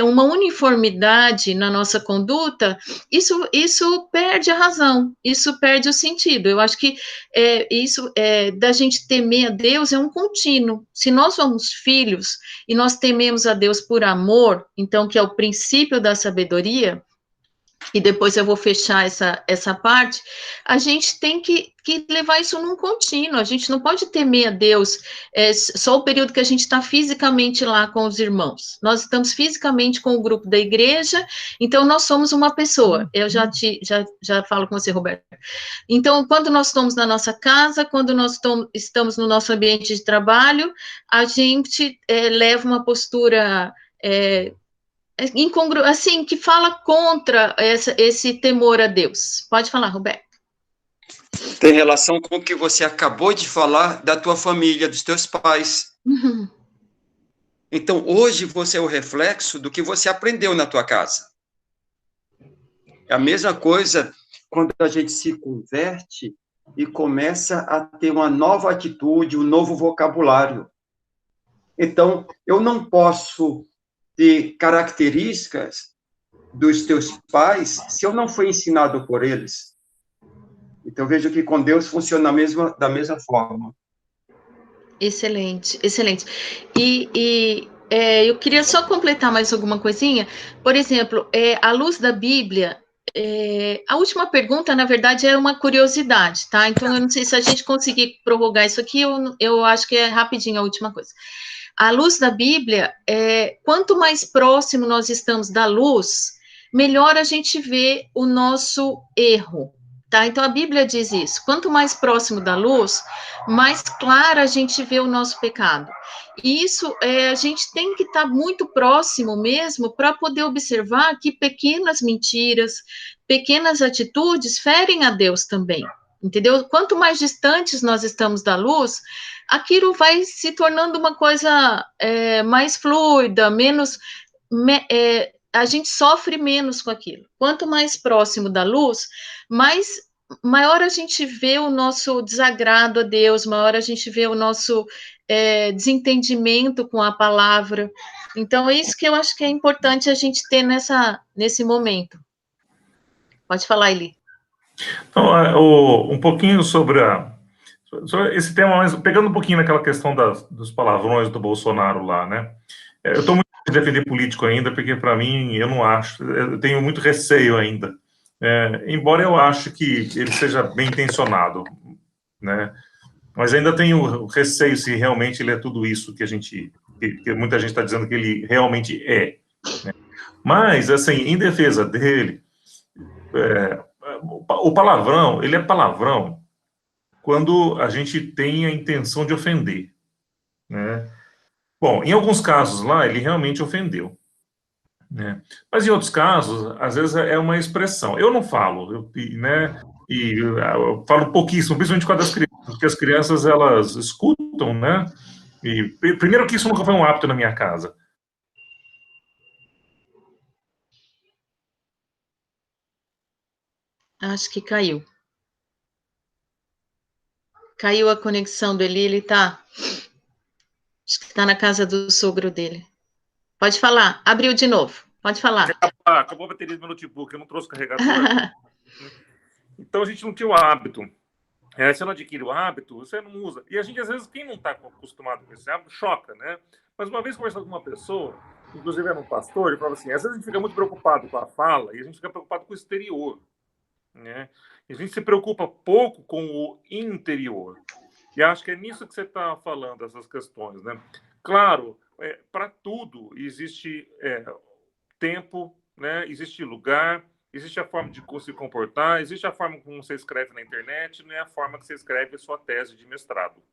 uma uniformidade na nossa conduta, isso perde a razão, isso perde o sentido. Eu acho que isso da gente temer a Deus é um contínuo. Se nós somos filhos e nós tememos a Deus por amor, então, que é o princípio da sabedoria, e depois eu vou fechar essa parte, a gente tem que levar isso num contínuo, a gente não pode temer a Deus só o período que a gente está fisicamente lá com os irmãos, nós estamos fisicamente com o grupo da igreja, então nós somos uma pessoa, eu já falo com você, Roberto. Então, quando nós estamos na nossa casa, quando nós estamos no nosso ambiente de trabalho, a gente leva uma postura assim, que fala contra esse temor a Deus. Pode falar, Roberto.
Tem relação com o que você acabou de falar da tua família, dos teus pais.
Uhum.
Então, hoje você é o reflexo do que você aprendeu na tua casa. É a mesma coisa quando a gente se converte e começa a ter uma nova atitude, um novo vocabulário. Então, eu não posso ter características dos teus pais se eu não fui ensinado por eles. Então, vejo que com Deus funciona da mesma forma.
Excelente, excelente. Eu queria só completar mais alguma coisinha. Por exemplo, à luz da Bíblia, a última pergunta, na verdade, é uma curiosidade, tá? Então, eu não sei se a gente conseguir prorrogar isso aqui, eu acho que é rapidinho a última coisa. À luz da Bíblia, quanto mais próximo nós estamos da luz, melhor a gente vê o nosso erro, tá? Então, a Bíblia diz isso. Quanto mais próximo da luz, mais clara a gente vê o nosso pecado. E isso, a gente tem que estar muito próximo mesmo para poder observar que pequenas mentiras, pequenas atitudes ferem a Deus também, entendeu? Quanto mais distantes nós estamos da luz, aquilo vai se tornando uma coisa mais fluida, menos... a gente sofre menos com aquilo. Quanto mais próximo da luz, maior a gente vê o nosso desagrado a Deus, maior a gente vê o nosso desentendimento com a palavra. Então, é isso que eu acho que é importante a gente ter nesse momento. Pode falar, Eli.
Então, um pouquinho sobre esse tema, mas pegando um pouquinho naquela questão dos palavrões do Bolsonaro lá, né? Eu estou muito de defender político ainda, porque para mim, eu não acho, eu tenho muito receio ainda. Embora eu ache que ele seja bem intencionado, né? Mas ainda tenho receio se realmente ele é tudo isso que muita gente está dizendo que ele realmente é, né? Mas, assim, em defesa dele, o palavrão, ele é palavrão quando a gente tem a intenção de ofender, né? Bom, em alguns casos lá, ele realmente ofendeu, né? Mas em outros casos, às vezes é uma expressão. Eu não falo, né? E eu falo pouquíssimo, principalmente com as crianças, porque as crianças, elas escutam, né? E primeiro que isso nunca foi um hábito na minha casa.
Acho que caiu. Caiu a conexão do Eli, ele tá... Acho que está na casa do sogro dele. Pode falar, abriu de novo. Pode falar.
Acabou a bateria do meu notebook, eu não trouxe carregador. Então a gente não tinha o hábito. Se ela adquire o hábito, você não usa. E a gente, às vezes, quem não está acostumado com esse hábito, choca, né? Mas uma vez conversando com uma pessoa, inclusive era um pastor, ele falava assim, às vezes a gente fica muito preocupado com a fala e a gente fica preocupado com o exterior, né? E a gente se preocupa pouco com o interior. E acho que é nisso que você está falando, essas questões, né? Claro, para tudo existe tempo, né? Existe lugar, existe a forma de se comportar, existe a forma como você escreve na internet, não é a forma que você escreve a sua tese de mestrado,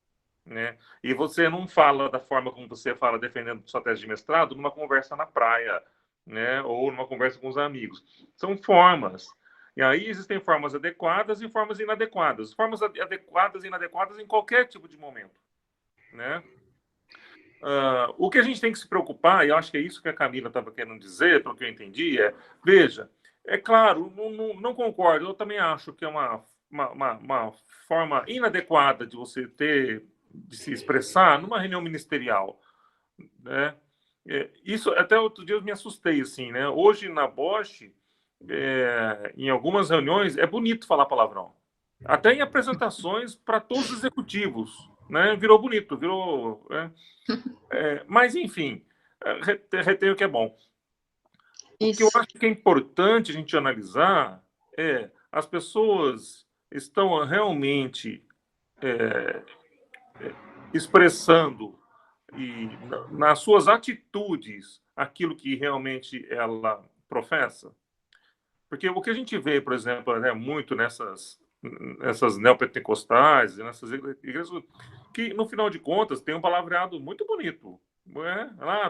né? E você não fala da forma como você fala defendendo sua tese de mestrado numa conversa na praia, né? Ou numa conversa com os amigos. São formas. E aí existem formas adequadas e formas inadequadas. Formas adequadas e inadequadas em qualquer tipo de momento, né? O que a gente tem que se preocupar, e eu acho que é isso que a Camila estava querendo dizer, pelo que eu entendi, veja, é claro, não concordo, eu também acho que é uma forma inadequada de você de se expressar numa reunião ministerial, né? Isso, até outro dia eu me assustei, assim, né? Hoje, na Bosch, em algumas reuniões, é bonito falar palavrão. Até em apresentações para todos os executivos, né? Virou bonito, virou... mas, enfim, retenho que é bom. O que eu acho que é importante a gente analisar as pessoas estão realmente expressando nas suas atitudes aquilo que realmente ela professa. Porque o que a gente vê, por exemplo, muito nessas neopentecostais, nessas igrejas, que, no final de contas, tem um palavreado muito bonito,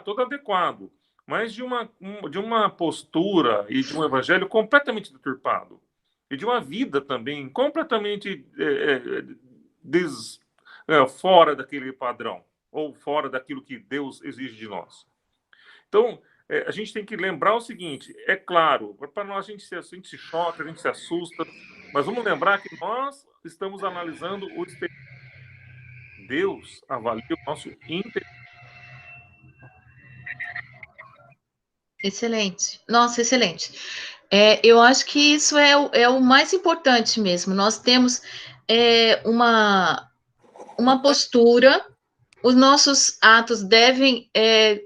todo adequado, mas de uma postura e de um evangelho completamente deturpado, e de uma vida também completamente fora daquele padrão, ou fora daquilo que Deus exige de nós. Então, a gente tem que lembrar o seguinte, é claro, para nós a gente se choca, a gente se assusta, mas vamos lembrar que nós estamos analisando o exterior. Deus avalia o nosso interior.
Excelente. Nossa, excelente. Eu acho que isso é o mais importante mesmo. Nós temos uma postura, os nossos atos devem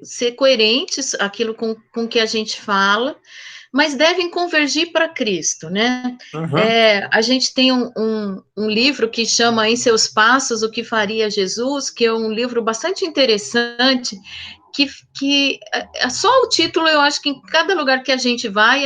ser coerentes, aquilo com que a gente fala, mas devem convergir para Cristo, né?
Uhum.
A gente tem um livro que chama Em Seus Passos, O que Faria Jesus, que é um livro bastante interessante, que só o título, eu acho que em cada lugar que a gente vai,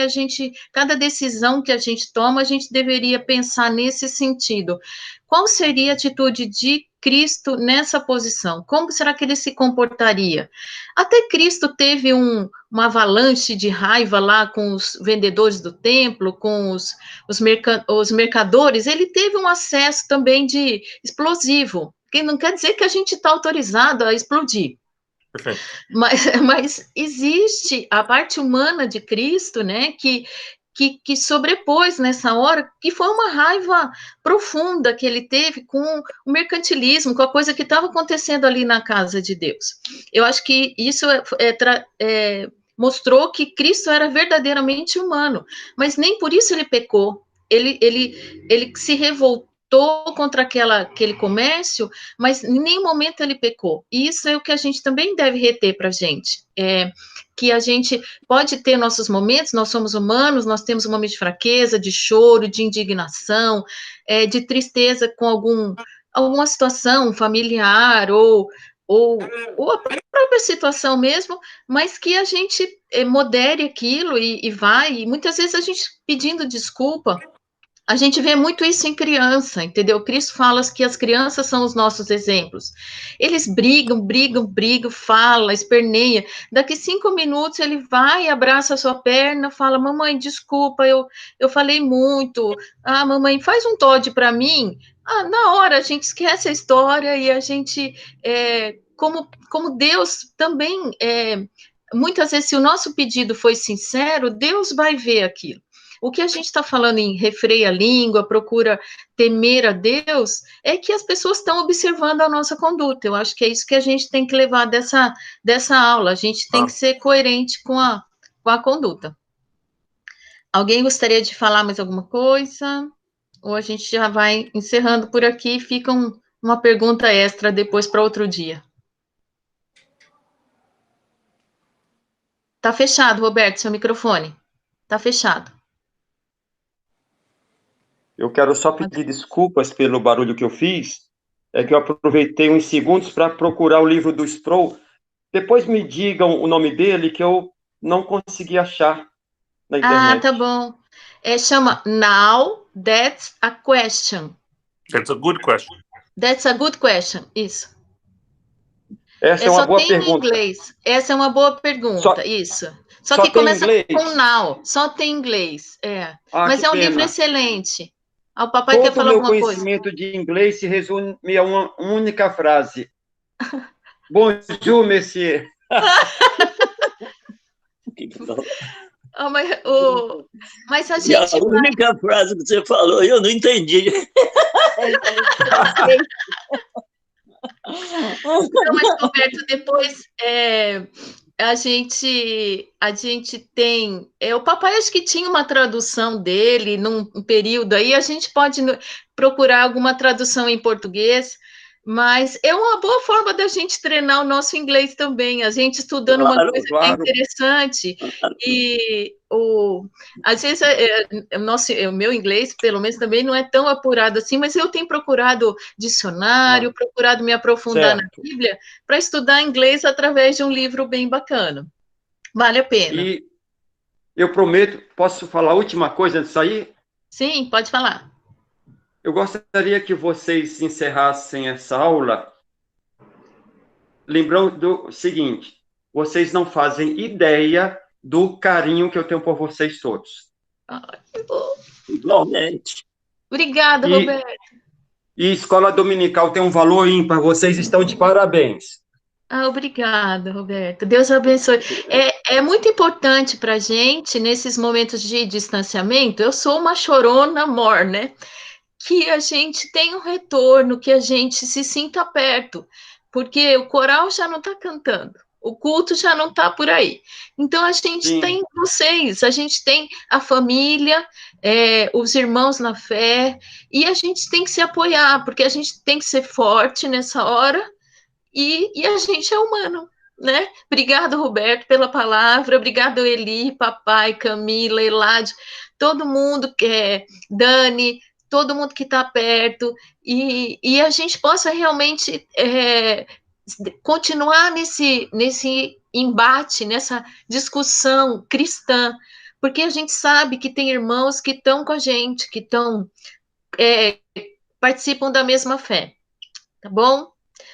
cada decisão que a gente toma, a gente deveria pensar nesse sentido. Qual seria a atitude de Cristo nessa posição? Como será que ele se comportaria? Até Cristo teve uma avalanche de raiva lá com os vendedores do templo, com os mercadores, ele teve um acesso também de explosivo, que não quer dizer que a gente está autorizado a explodir.
Perfeito.
Mas existe a parte humana de Cristo, né, que sobrepôs nessa hora, que foi uma raiva profunda que ele teve com o mercantilismo, com a coisa que estava acontecendo ali na casa de Deus. Eu acho que isso mostrou que Cristo era verdadeiramente humano, mas nem por isso ele pecou. Ele se revoltou contra aquele comércio, mas em nenhum momento ele pecou. E isso é o que a gente também deve reter para a gente. Que a gente pode ter nossos momentos, nós somos humanos, nós temos um momento de fraqueza, de choro, de indignação, de tristeza com alguma situação familiar ou a própria situação mesmo, mas que a gente modere aquilo e vai, e muitas vezes a gente pedindo desculpa. A gente vê muito isso em criança, entendeu? Cristo fala que as crianças são os nossos exemplos. Eles brigam, fala, esperneia. Daqui 5 minutos ele vai, abraça a sua perna, fala, mamãe, desculpa, eu falei muito. Ah, mamãe, faz um Toddy para mim. Ah, na hora a gente esquece a história e a gente, como Deus também, muitas vezes, se o nosso pedido foi sincero, Deus vai ver aquilo. O que a gente está falando em refreia a língua, procura temer a Deus, é que as pessoas estão observando a nossa conduta. Eu acho que é isso que a gente tem que levar dessa aula. A gente tem que ser coerente com a conduta. Alguém gostaria de falar mais alguma coisa? Ou a gente já vai encerrando por aqui e fica uma pergunta extra depois para outro dia. Está fechado, Roberto, seu microfone. Está fechado.
Eu quero só pedir desculpas pelo barulho que eu fiz, é que eu aproveitei uns segundos para procurar o livro do Sproul. Depois me digam o nome dele, que eu não consegui achar na internet.
Ah, tá bom. Chama Now That's a Question.
That's a good question.
That's a good question, isso.
Essa é uma boa pergunta.
Só tem em inglês. Essa é uma boa pergunta, isso. Só que começa com now, só tem em inglês. Mas é um livro excelente. O papai quer falar alguma coisa.
Todo o meu conhecimento de inglês se resume a uma única frase. Bonjour, monsieur.
Mas a gente...
A única frase que você falou, eu não entendi.
Não, mas, Roberto, depois... A gente tem... o papai acho que tinha uma tradução dele num período aí, a gente pode procurar alguma tradução em português, mas é uma boa forma da gente treinar o nosso inglês também, a gente estudando uma coisa que é interessante, e às vezes o meu inglês, pelo menos, também não é tão apurado assim, mas eu tenho procurado dicionário, procurado me aprofundar na Bíblia, para estudar inglês através de um livro bem bacana. Vale a pena.
E eu prometo, posso falar a última coisa antes de sair?
Sim, pode falar.
Eu gostaria que vocês encerrassem essa aula lembrando do seguinte: vocês não fazem ideia do carinho que eu tenho por vocês todos.
Que bom.
Igualmente.
Obrigada, Roberto.
E escola dominical tem um valor ímpar, vocês estão de parabéns.
Obrigada, Roberto. Deus abençoe. É muito importante para a gente, nesses momentos de distanciamento, eu sou uma chorona mor, né? Que a gente tenha um retorno, que a gente se sinta perto, porque o coral já não está cantando, o culto já não está por aí. Então, a gente
Sim.
tem vocês, a gente tem a família, os irmãos na fé, e a gente tem que se apoiar, porque a gente tem que ser forte nessa hora, e a gente é humano, né? Obrigado, Roberto, pela palavra, obrigado, Eli, papai, Camila, Elade, todo mundo, Dani, todo mundo que está perto, e a gente possa realmente continuar nesse embate, nessa discussão cristã, porque a gente sabe que tem irmãos que estão com a gente, que participam da mesma fé, tá bom?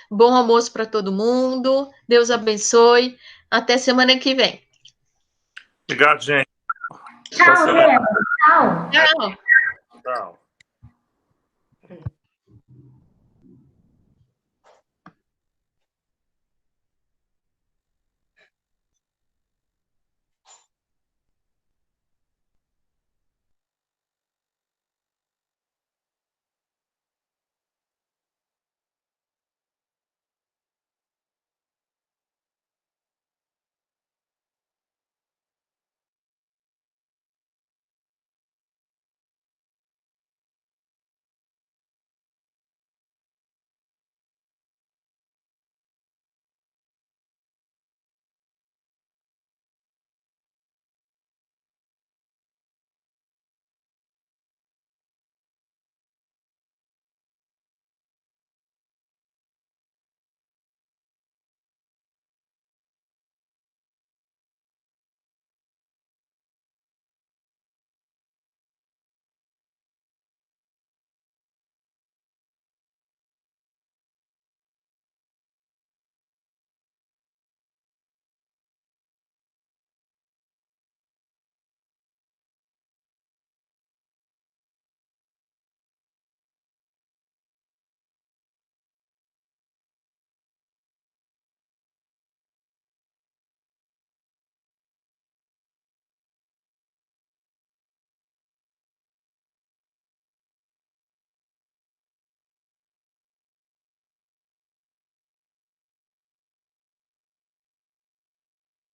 Bom almoço para todo mundo. Deus abençoe. Até semana que vem.
Obrigado, gente.
Tchau, Leandro. Tchau.
Tchau.
Tchau.